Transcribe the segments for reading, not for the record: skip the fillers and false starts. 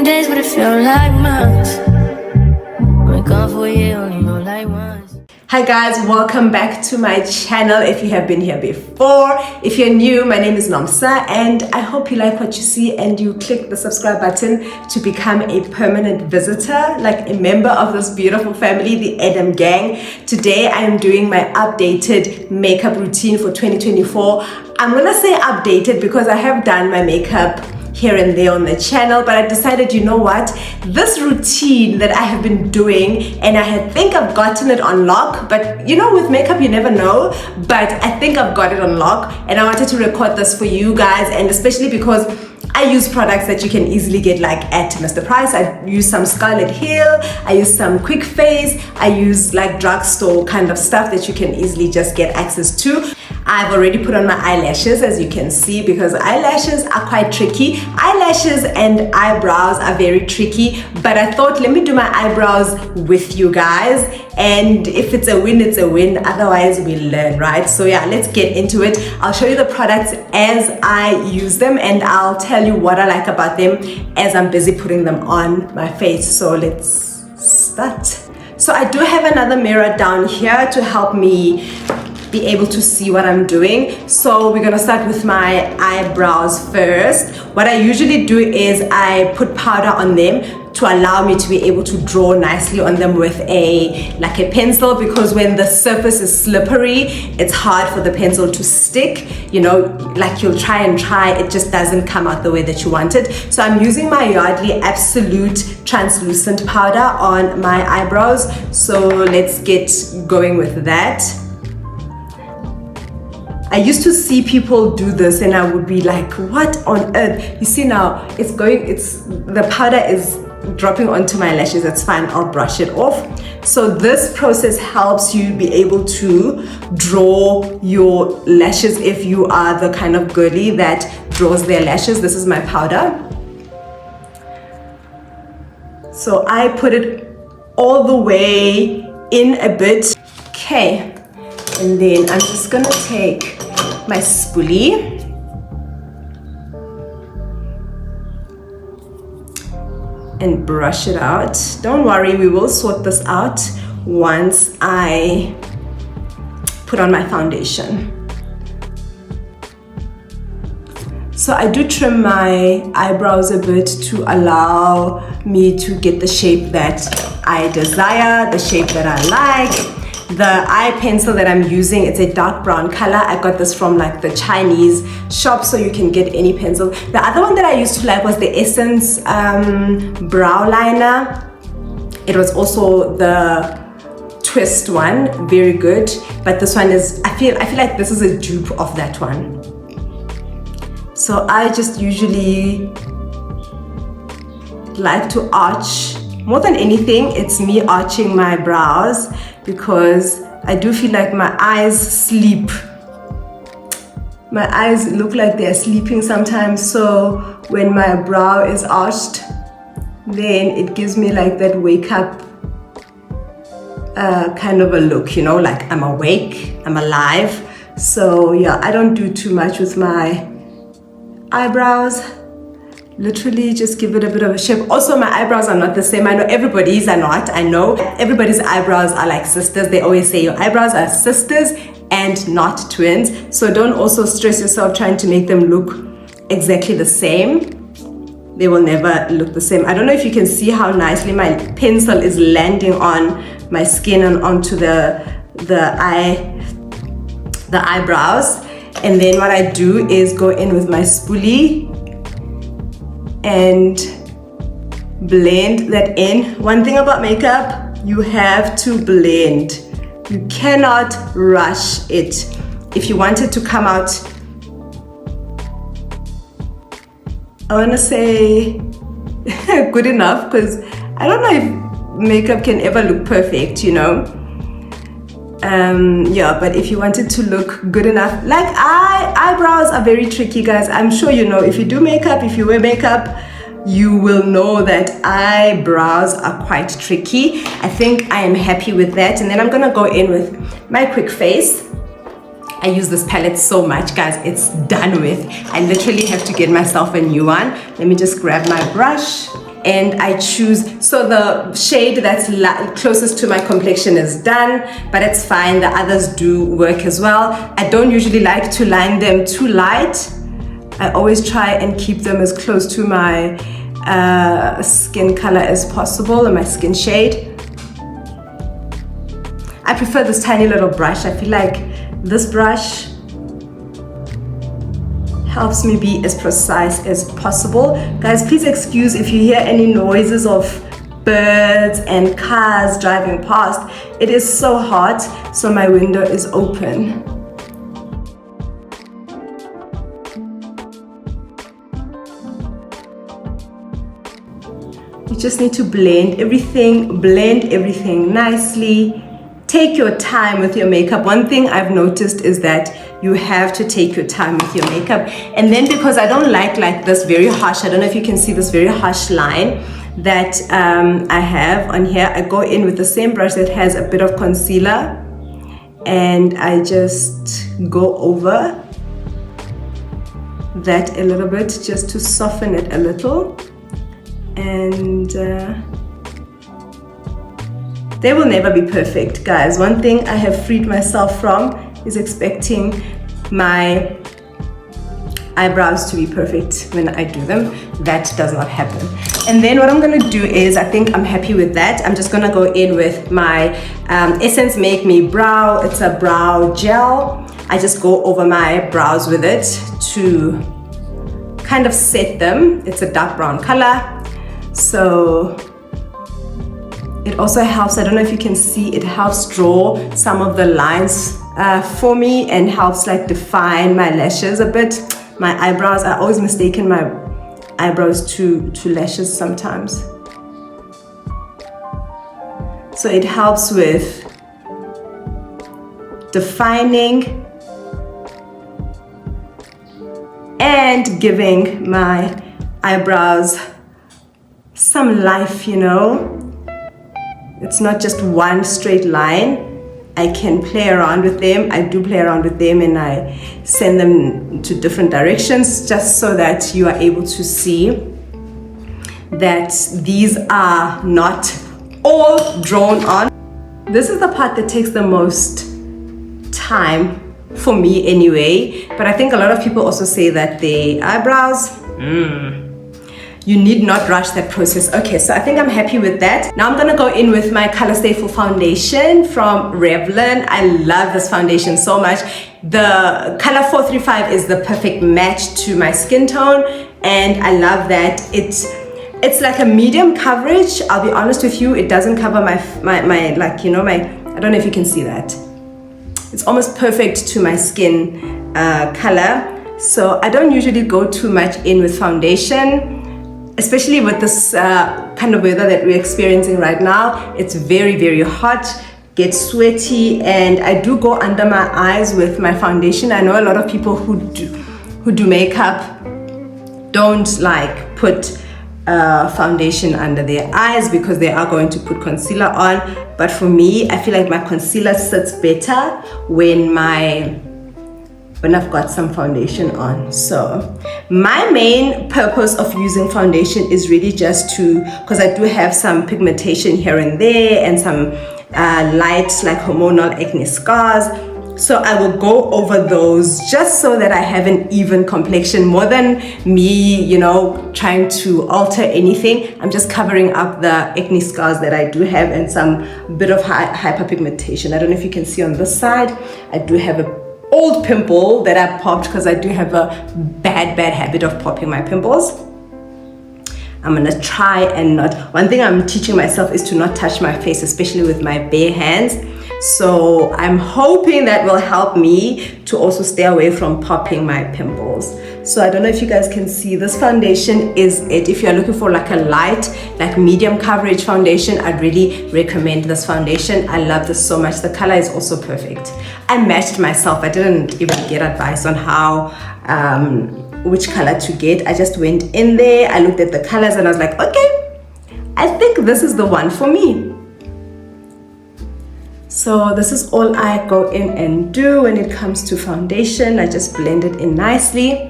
Them days would it feel like months. We're gone for a year, only know like once. Hi guys, welcome back to my channel. If you have been here before, if you're new, my name is Nomsa and I hope you like what you see and you click the subscribe button to become a permanent visitor, like a member of this beautiful family, the Adam gang. Today I am doing my updated makeup routine for 2024. I'm gonna say updated because I have done my makeup here and there on the channel, but I decided, you know what, this routine that I have been doing, and I think I've gotten it on lock, but you know, with makeup you never know, but I think I've got it on lock, and I wanted to record this for you guys, and especially because I use products that you can easily get like at Mr. Price. I use some Scarlet Hill, I use some Quick Face, I use like drugstore kind of stuff that you can easily just get access to. I've already put on my eyelashes, as you can see, because eyelashes are quite tricky. Eyelashes and eyebrows are very tricky, but I thought, let me do my eyebrows with you guys, and if it's a win, it's a win. Otherwise we'll learn, right? So yeah, let's get into it. I'll show you the products as I use them, and I'll tell you what I like about them as I'm busy putting them on my face. So let's start. So I do have another mirror down here to help me be able to see what I'm doing. So we're gonna start with my eyebrows first. What I usually do is I put powder on them to allow me to be able to draw nicely on them with a pencil, because when the surface is slippery, it's hard for the pencil to stick. You know, like you'll try, it just doesn't come out the way that you want it. So I'm using my Yardley Absolute translucent powder on my eyebrows. So let's get going with that. I used to see people do this and I would be like, what on earth? You see now, the powder is dropping onto my lashes. That's fine, I'll brush it off. So this process helps you be able to draw your lashes if you are the kind of girly that draws their lashes. This is my powder. So I put it all the way in a bit. Okay, and then I'm just gonna take my spoolie and brush it out. Don't worry, we will sort this out once I put on my foundation. So I do trim my eyebrows a bit to allow me to get the shape that I desire, the shape that I like. The eye pencil that I'm using, it's a dark brown color. I got this from like the Chinese shop, so you can get any pencil. The other one that I used to like was the Essence brow liner. It was also the twist one, very good. But this one is, I feel like this is a dupe of that one. So I just usually like to arch. More than anything, it's me arching my brows, because I do feel like my eyes sleep. My eyes look like they're sleeping sometimes, so when my brow is arched, then it gives me like that wake up kind of a look, you know, like I'm awake, I'm alive. So yeah, I don't do too much with my eyebrows. Literally just give it a bit of a shape. Also, my eyebrows are not the same. I know everybody's are not. I know everybody's eyebrows are like sisters. They always say your eyebrows are sisters and not twins. So don't also stress yourself trying to make them look exactly the same. They will never look the same. I don't know if you can see how nicely my pencil is landing on my skin and onto the eyebrows. And then what I do is go in with my spoolie and blend that in. One thing about makeup, you have to blend. You cannot rush it. If you want it to come out, I wanna say good enough, because I don't know if makeup can ever look perfect, you know. Yeah, but if you want it to look good enough, like eyebrows are very tricky, guys. I'm sure you know, if you do makeup, if you wear makeup, you will know that eyebrows are quite tricky. I think I am happy with that. And then I'm gonna go in with my Quick Face. I use this palette so much, guys. It's done with. I literally have to get myself a new one. Let me just grab my brush and I choose, so the shade that's closest to my complexion is done, but it's fine, the others do work as well. I don't usually like to line them too light. I always try and keep them as close to my skin color as possible and my skin shade. I prefer this tiny little brush. I feel like this brush helps me be as precise as possible. Guys, please excuse if you hear any noises of birds and cars driving past. It is so hot, so my window is open. You just need to blend everything nicely. Take your time with your makeup. One thing I've noticed is that you have to take your time with your makeup. And then because I don't like this very harsh, I don't know if you can see this very harsh line that I have on here, I go in with the same brush that has a bit of concealer and I just go over that a little bit just to soften it a little. And they will never be perfect, guys. One thing I have freed myself from is expecting my eyebrows to be perfect when I do them. That does not happen. And then what I'm gonna do is, I think I'm happy with that. I'm just gonna go in with my Essence Make Me Brow. It's a brow gel. I just go over my brows with it to kind of set them. It's a dark brown color. So it also helps, I don't know if you can see, it helps draw some of the lines for me and helps like define my lashes a bit. My eyebrows, I always mistaken my eyebrows to lashes sometimes. So it helps with defining and giving my eyebrows some life, you know. It's not just one straight line. I can play around with them. I do play around with them and I send them to different directions just so that you are able to see that these are not all drawn on. This is the part that takes the most time for me anyway, but I think a lot of people also say that the eyebrows, you need not rush that process. Okay, so I think I'm happy with that. Now I'm gonna go in with my Color Stay Full foundation from Revlon. I love this foundation so much. The color 435 is the perfect match to my skin tone, and I love that it's like a medium coverage. I'll be honest with you, it doesn't cover my like, you know, my, I don't know if you can see that. It's almost perfect to my skin color. So I don't usually go too much in with foundation, especially with this kind of weather that we're experiencing right now. It's very, very hot, gets sweaty, and I do go under my eyes with my foundation. I know a lot of people who do makeup don't like put foundation under their eyes because they are going to put concealer on. But for me, I feel like my concealer sits better when I've got some foundation on. So my main purpose of using foundation is really just to, because I do have some pigmentation here and there and some light like hormonal acne scars. So I will go over those just so that I have an even complexion more than me, you know, trying to alter anything. I'm just covering up the acne scars that I do have and some bit of hyperpigmentation. I don't know if you can see on this side, I do have a old pimple that I popped because I do have a bad habit of popping my pimples. I'm gonna try and not, one thing I'm teaching myself is to not touch my face, especially with my bare hands. So I'm hoping that will help me to also stay away from popping my pimples. So I don't know if you guys can see, this foundation is it. If you're looking for like a light, like medium coverage foundation, I'd really recommend this foundation. I love this so much. The color is also perfect. I matched myself. I didn't even get advice on how, which color to get. I just went in there, I looked at the colors and I was like, okay, I think this is the one for me. So this is all I go in and do when it comes to foundation. I just blend it in nicely.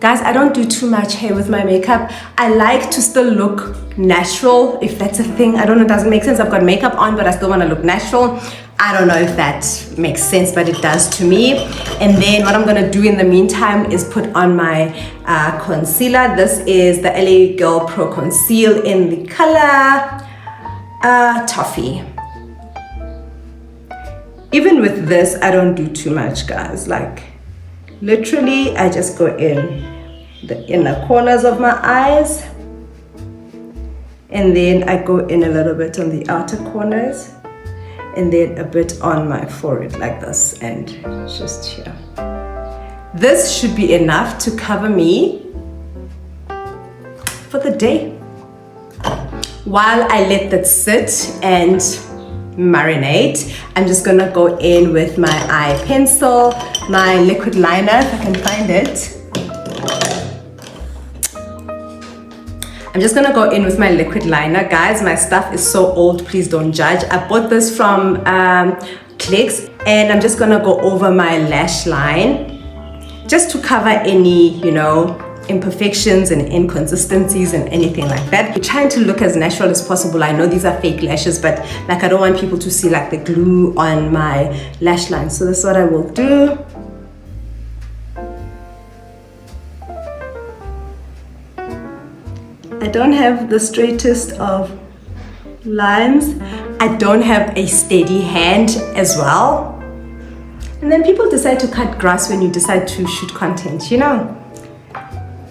Guys, I don't do too much hair with my makeup. I like to still look natural, if that's a thing. I don't know, it doesn't make sense. I've got makeup on, but I still want to look natural. I don't know if that makes sense, but it does to me. And then what I'm going to do in the meantime is put on my concealer. This is the LA Girl Pro Conceal in the color Toffee. Even with this, I don't do too much, guys. Like, literally, I just go in the inner corners of my eyes, and then I go in a little bit on the outer corners, and then a bit on my forehead like this, and just here. This should be enough to cover me for the day while I let that sit and marinate. I'm just gonna go in with my eye pencil, my liquid liner, if I can find it. I'm just gonna go in with my liquid liner. Guys, my stuff is so old, please don't judge. I bought this from Clicks, and I'm just gonna go over my lash line just to cover any, you know, imperfections and inconsistencies and anything like that. I'm trying to look as natural as possible. I know these are fake lashes, but like I don't want people to see like the glue on my lash line. So that's what I will do. I don't have the straightest of lines. I don't have a steady hand as well. And then people decide to cut grass when you decide to shoot content, you know?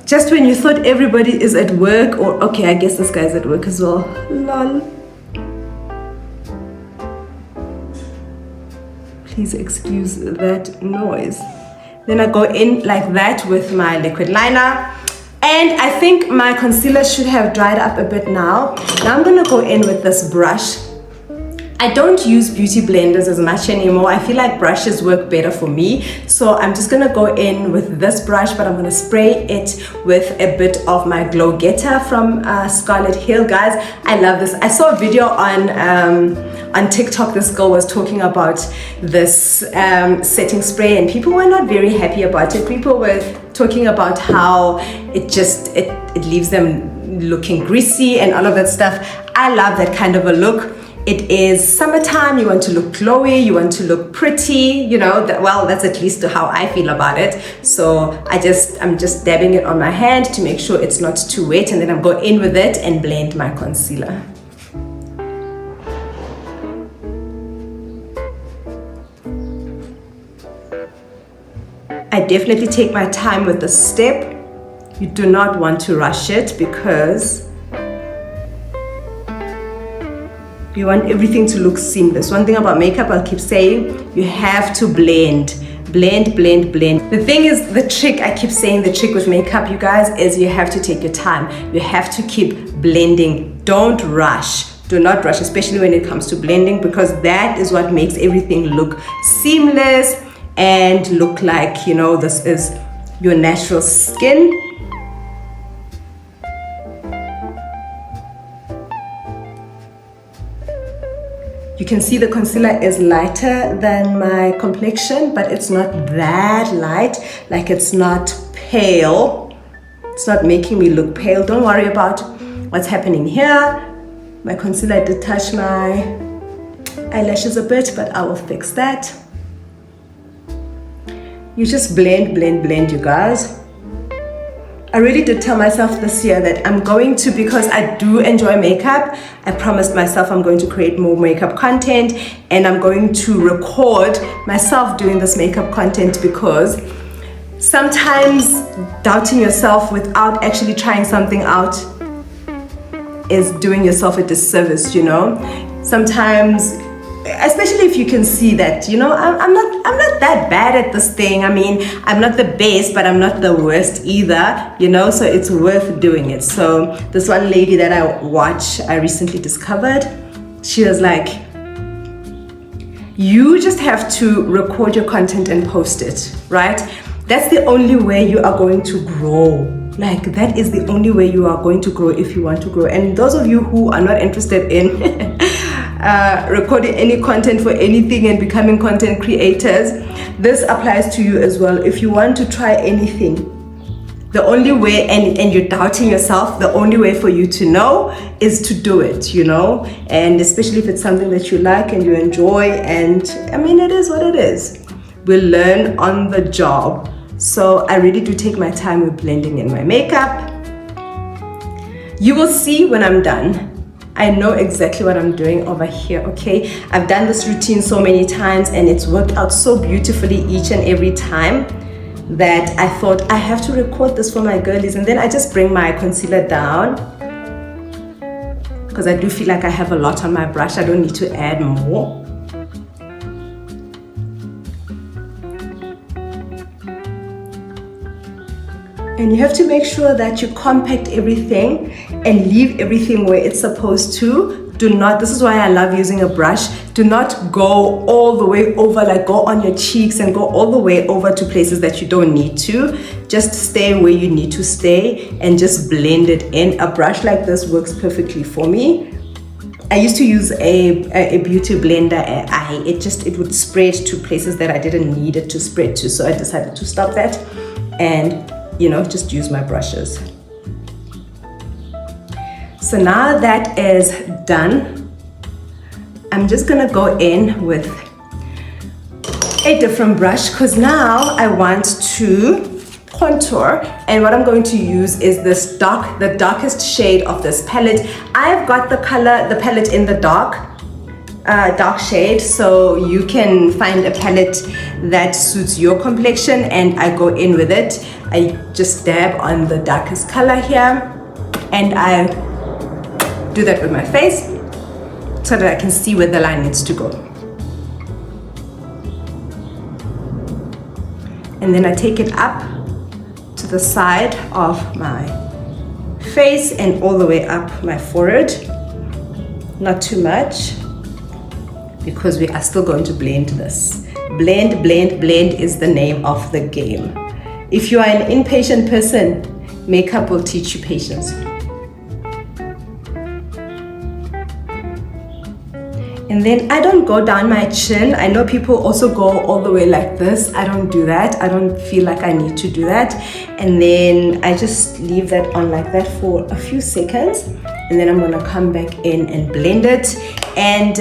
Just when you thought everybody is at work, or okay, I guess this guy's at work as well. Lol. Please excuse that noise. Then I go in like that with my liquid liner. And I think my concealer should have dried up a bit now. Now I'm gonna go in with this brush. I don't use beauty blenders as much anymore. I feel like brushes work better for me. So I'm just gonna go in with this brush, but I'm gonna spray it with a bit of my Glow Getter from Scarlet Hill. Guys, I love this. I saw a video on TikTok. This girl was talking about this setting spray, and people were not very happy about it. People were talking about how it leaves them looking greasy and all of that stuff. I love that kind of a look. It is summertime, you want to look glowy, you want to look pretty, you know, well, that's at least how I feel about it. So I'm just dabbing it on my hand to make sure it's not too wet, and then I'm going in with it and blend my concealer. I definitely take my time with this step. You do not want to rush it because you want everything to look seamless. One thing about makeup, I'll keep saying, you have to blend. Blend, blend, blend. The thing is, the trick, I keep saying the trick with makeup, you guys, is you have to take your time. You have to keep blending. Don't rush. Do not rush, especially when it comes to blending, because that is what makes everything look seamless and look like, you know, this is your natural skin. You can see the concealer is lighter than my complexion, but it's not that light. Like, it's not pale. It's not making me look pale. Don't worry about what's happening here. My concealer did touch my eyelashes a bit, but I will fix that. You just blend, blend, blend, you guys. I really did tell myself this year that I'm going to, because I do enjoy makeup, I promised myself I'm going to create more makeup content, and I'm going to record myself doing this makeup content, because sometimes doubting yourself without actually trying something out is doing yourself a disservice, you know? Sometimes, especially if you can see that, you know, I'm not that bad at this thing. I mean, I'm not the best, but I'm not the worst either, you know, so it's worth doing it. So this one lady that I recently discovered, she was like, you just have to record your content and post it, right? That's the only way you are going to grow. Like, that is the only way you are going to grow if you want to grow. And those of you who are not interested in recording any content for anything and becoming content creators, this applies to you as well. If you want to try anything, The only way, and you're doubting yourself, the only way for you to know is to do it, you know? And especially if it's something that you like and you enjoy, and I mean, it is what it is. We'll learn on the job. So I really do take my time with blending in my makeup. You will see when I'm done. I know exactly what I'm doing over here, okay? I've done this routine so many times and it's worked out so beautifully each and every time that I thought I have to record this for my girlies. And then I just bring my concealer down because I do feel like I have a lot on my brush. I don't need to add more. And you have to make sure that you compact everything and leave everything where it's supposed to. Do not, this is why I love using a brush. Do not go all the way over, like go on your cheeks and go all the way over to places that you don't need to. Just stay where you need to stay and just blend it in. A brush like this works perfectly for me. I used to use a beauty blender. It would spread to places that I didn't need it to spread to. So I decided to stop that and, you know, just use my brushes. So now that is done, I'm just gonna go in with a different brush because now I want to contour, and what I'm going to use is this the darkest shade of this palette. I've got the palette in the dark shade, so you can find a palette that suits your complexion, and I go in with it. I just dab on the darkest color here, and I do that with my face so that I can see where the line needs to go. And then I take it up to the side of my face and all the way up my forehead. Not too much, because we are still going to blend this. Blend, blend, blend is the name of the game. If you are an impatient person, makeup will teach you patience. And then I don't go down my chin. I know people also go all the way like this. I don't do that. I don't feel like I need to do that. And then I just leave that on like that for a few seconds. And then I'm gonna come back in and blend it. And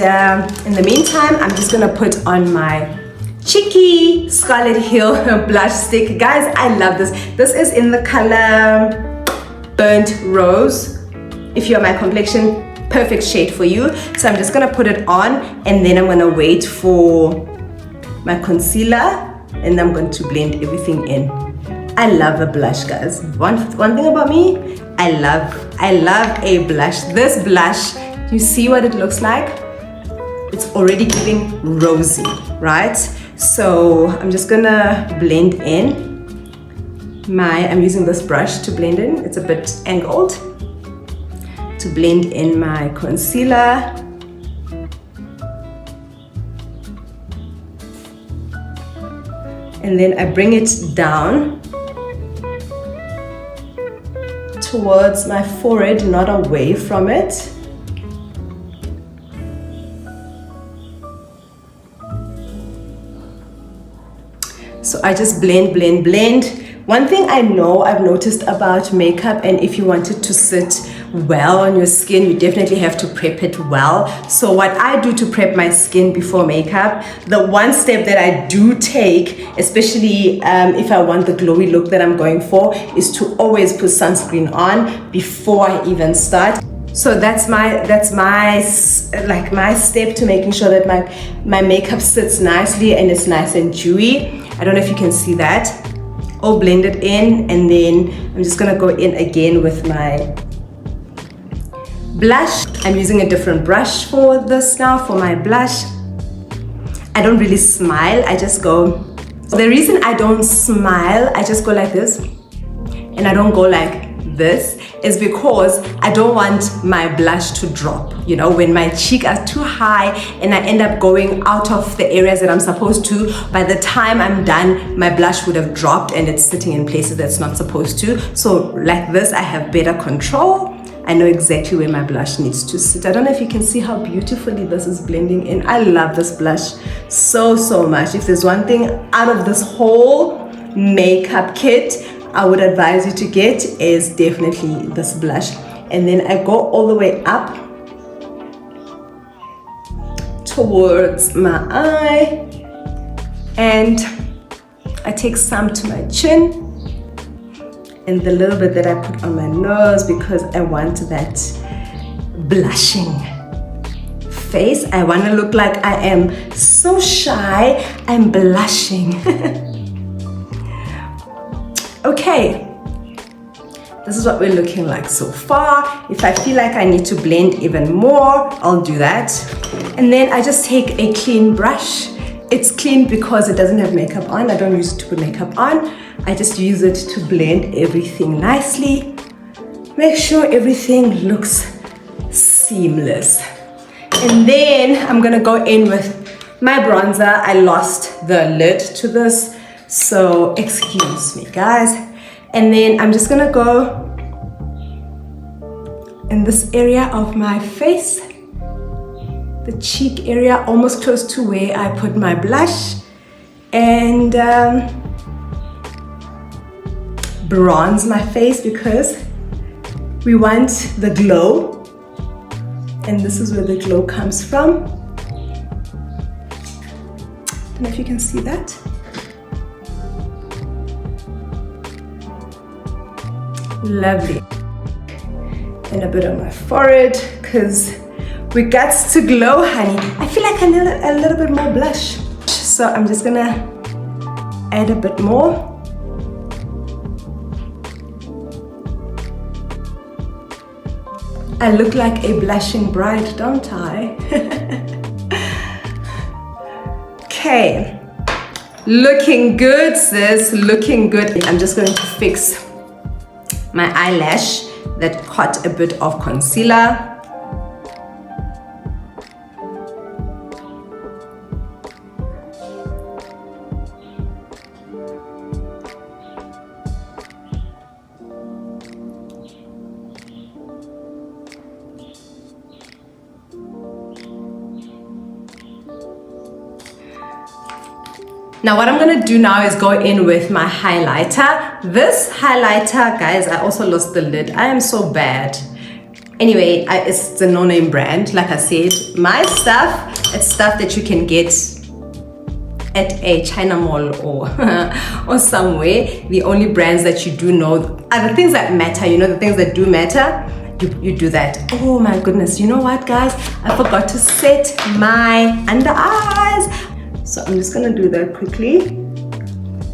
in the meantime, I'm just gonna put on my cheeky Scarlet Hill blush stick. Guys, I love this. This is in the color Burnt Rose. If you're my complexion, perfect shade for you. So I'm just gonna put it on, and then I'm gonna wait for my concealer, and I'm going to blend everything in. I love a blush, guys. One thing about me, I love a blush. This blush, you see what it looks like? It's already giving rosy, right? So I'm just gonna blend in I'm using this brush to blend in. It's a bit angled, to blend in my concealer. And then I bring it down towards my forehead, not away from it. So I just blend, blend, blend. One thing I know I've noticed about makeup, and if you want it to sit well on your skin, you definitely have to prep it well. So what I do to prep my skin before makeup, the one step that I do take, especially if I want the glowy look that I'm going for, is to always put sunscreen on before I even start. So that's my step to making sure that my makeup sits nicely and it's nice and dewy. I don't know if you can see that. All blended in, and then I'm just gonna go in again with my blush. I'm using a different brush for this now, for my blush. I don't really smile, I just go. The reason I don't smile, I just go like this, and I don't go like this, is because I don't want my blush to drop. You know, when my cheeks are too high and I end up going out of the areas that I'm supposed to, by the time I'm done, my blush would have dropped and it's sitting in places that's not supposed to. So like this, I have better control. I know exactly where my blush needs to sit. I don't know if you can see how beautifully this is blending in. I love this blush so much. If there's one thing out of this whole makeup kit, I would advise you to get is definitely this blush. And then I go all the way up towards my eye, and I take some to my chin and the little bit that I put on my nose because I want that blushing face. I want to look like I am so shy, I'm blushing. Okay, this is what we're looking like so far. If I feel like I need to blend even more, I'll do that. And then I just take a clean brush. It's clean because it doesn't have makeup on. I don't use it to put makeup on. I just use it to blend everything nicely. Make sure everything looks seamless. And then I'm gonna go in with my bronzer. I lost the lid to this, so excuse me guys. And then I'm just gonna go in this area of my face, the cheek area, almost close to where I put my blush, and bronze my face because we want the glow. And this is where the glow comes from. Don't know if you can see that. Lovely. And a bit on my forehead because we got to glow, honey. I feel like I need a little bit more blush. So I'm just gonna add a bit more. I look like a blushing bride, don't I? Okay, looking good, sis, looking good. I'm just going to fix my eyelash that caught a bit of concealer. Now what I'm gonna do now is go in with my highlighter. This highlighter, guys, I also lost the lid. I am so bad. Anyway, it's a no-name brand. Like I said, my stuff, it's stuff that you can get at a China mall or somewhere. The only brands that you do know are the things that matter, you know, the things that do matter. You do that. Oh my goodness, you know what guys? I forgot to set my under eyes. So I'm just gonna do that quickly.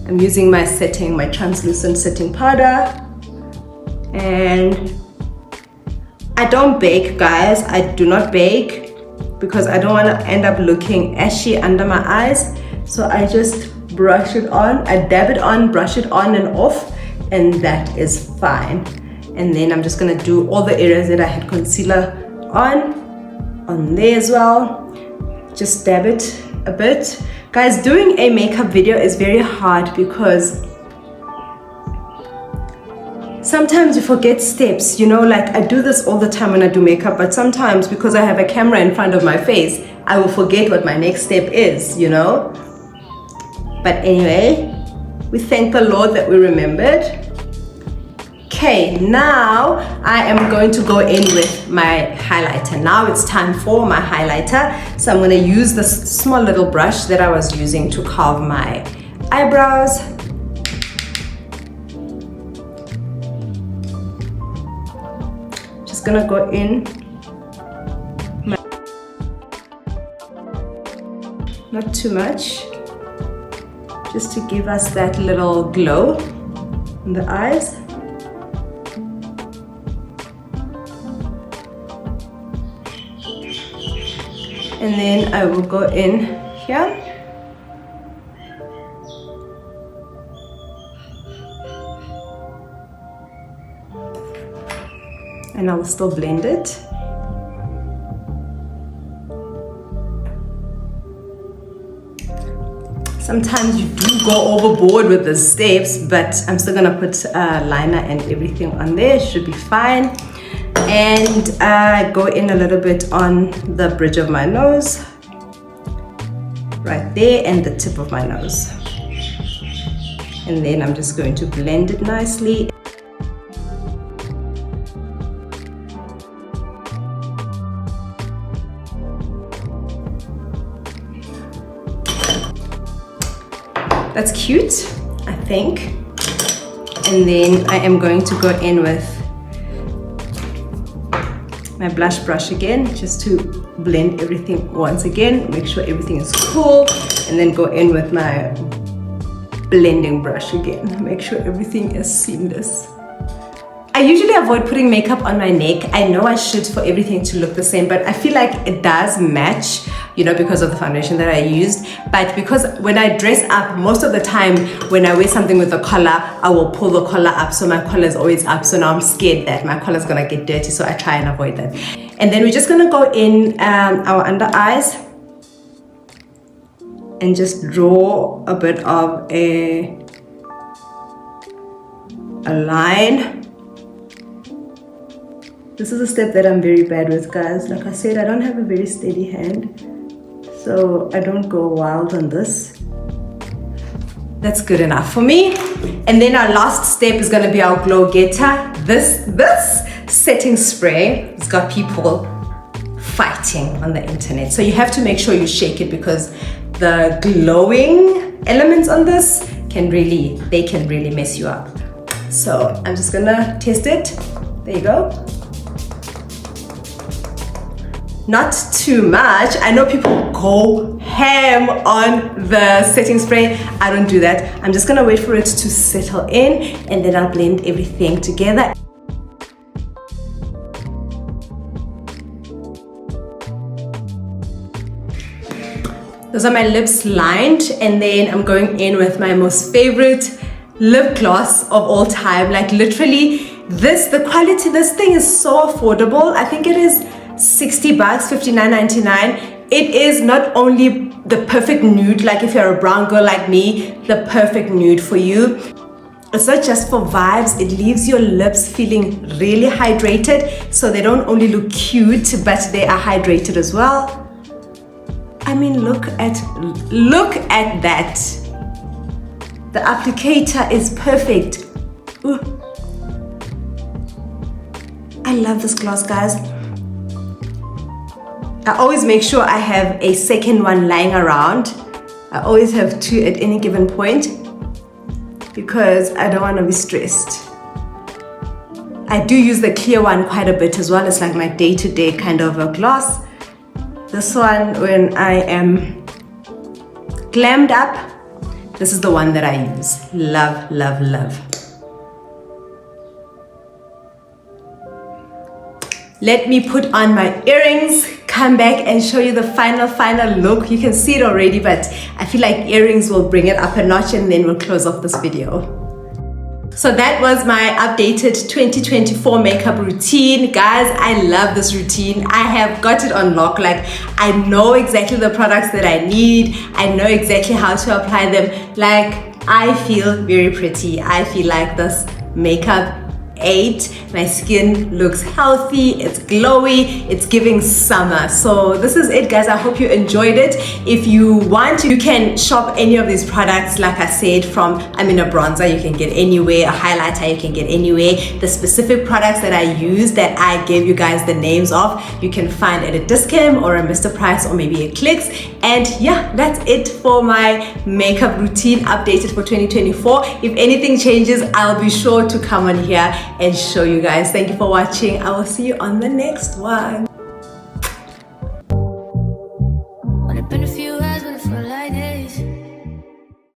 I'm using my translucent setting powder. And I don't bake, guys. I do not bake because I don't wanna end up looking ashy under my eyes. So I just brush it on. I dab it on, brush it on and off, and that is fine. And then I'm just gonna do all the areas that I had concealer on there as well. Just dab it a bit. Guys, doing a makeup video is very hard because sometimes you forget steps, you know, like I do this all the time when I do makeup, but sometimes because I have a camera in front of my face, I will forget what my next step is, you know. But anyway, we thank the Lord that we remembered. Okay, now I am going to go in with my highlighter. Now it's time for my highlighter. So I'm going to use this small little brush that I was using to carve my eyebrows. Just going to go in. Not too much. Just to give us that little glow in the eyes. And then I will go in here. And I will still blend it. Sometimes you do go overboard with the steps, but I'm still gonna put liner and everything on there. It should be fine. And go in a little bit on the bridge of my nose, right there, and the tip of my nose. and then I'm just going to blend it nicely. That's cute, I think. And then I am going to go in with my blush brush again, just to blend everything once again, make sure everything is cool, and then go in with my blending brush again, make sure everything is seamless. I usually avoid putting makeup on my neck. I know I should for everything to look the same, but I feel like it does match, you know, because of the foundation that I used. But because when I dress up, most of the time when I wear something with a collar, I will pull the collar up, so my collar is always up. So now I'm scared that my collar is gonna get dirty, so I try and avoid that. And then we're just gonna go in our under eyes and just draw a bit of a line. This is a step that I'm very bad with, guys. Like I said, I don't have a very steady hand, so I don't go wild on this. That's good enough for me. And then our last step is gonna be our glow getter. This setting spray has got people fighting on the internet. So you have to make sure you shake it, because the glowing elements on this can really mess you up. So I'm just gonna test it. There you go. Not too much. I know people go ham on the setting spray. I don't do that. I'm just gonna wait for it to settle in, and then I'll blend everything together. Those are my lips lined, and then I'm going in with my most favorite lip gloss of all time. Like literally, the quality, this thing is so affordable. I think it is $60, $59.99. It is not only the perfect nude, like if you're a brown girl like me, the perfect nude for you. It's not just for vibes, it leaves your lips feeling really hydrated, so they don't only look cute, but they are hydrated as well. I mean, look at that. The applicator is perfect. Ooh. I love this gloss, guys. I always make sure I have a second one lying around. I always have two at any given point, because I don't want to be stressed. I do use the clear one quite a bit as well. It's like my day-to-day kind of a gloss. This one, when I am glammed up, this is the one that I use. Love, love, love. Let me put on my earrings, come back and show you the final look. You can see it already, but I feel like earrings will bring it up a notch, and then we'll close off this video. So that was my updated 2024 makeup routine. Guys, I love this routine. I have got it on lock. Like, I know exactly the products that I need. I know exactly how to apply them. Like, I feel very pretty. I feel like this makeup 8. My skin looks healthy, it's glowy, it's giving summer. So this is it, guys. I hope you enjoyed it. If you want to, you can shop any of these products. Like I said, from a bronzer you can get anywhere, a highlighter you can get anywhere. The specific products that I use that I gave you guys the names of, you can find at a Discount or a Mr. Price or maybe a Clicks. And yeah, that's it for my makeup routine updated for 2024. If anything changes, I'll be sure to come on here and show you guys. Thank you for watching. I will see you on the next one.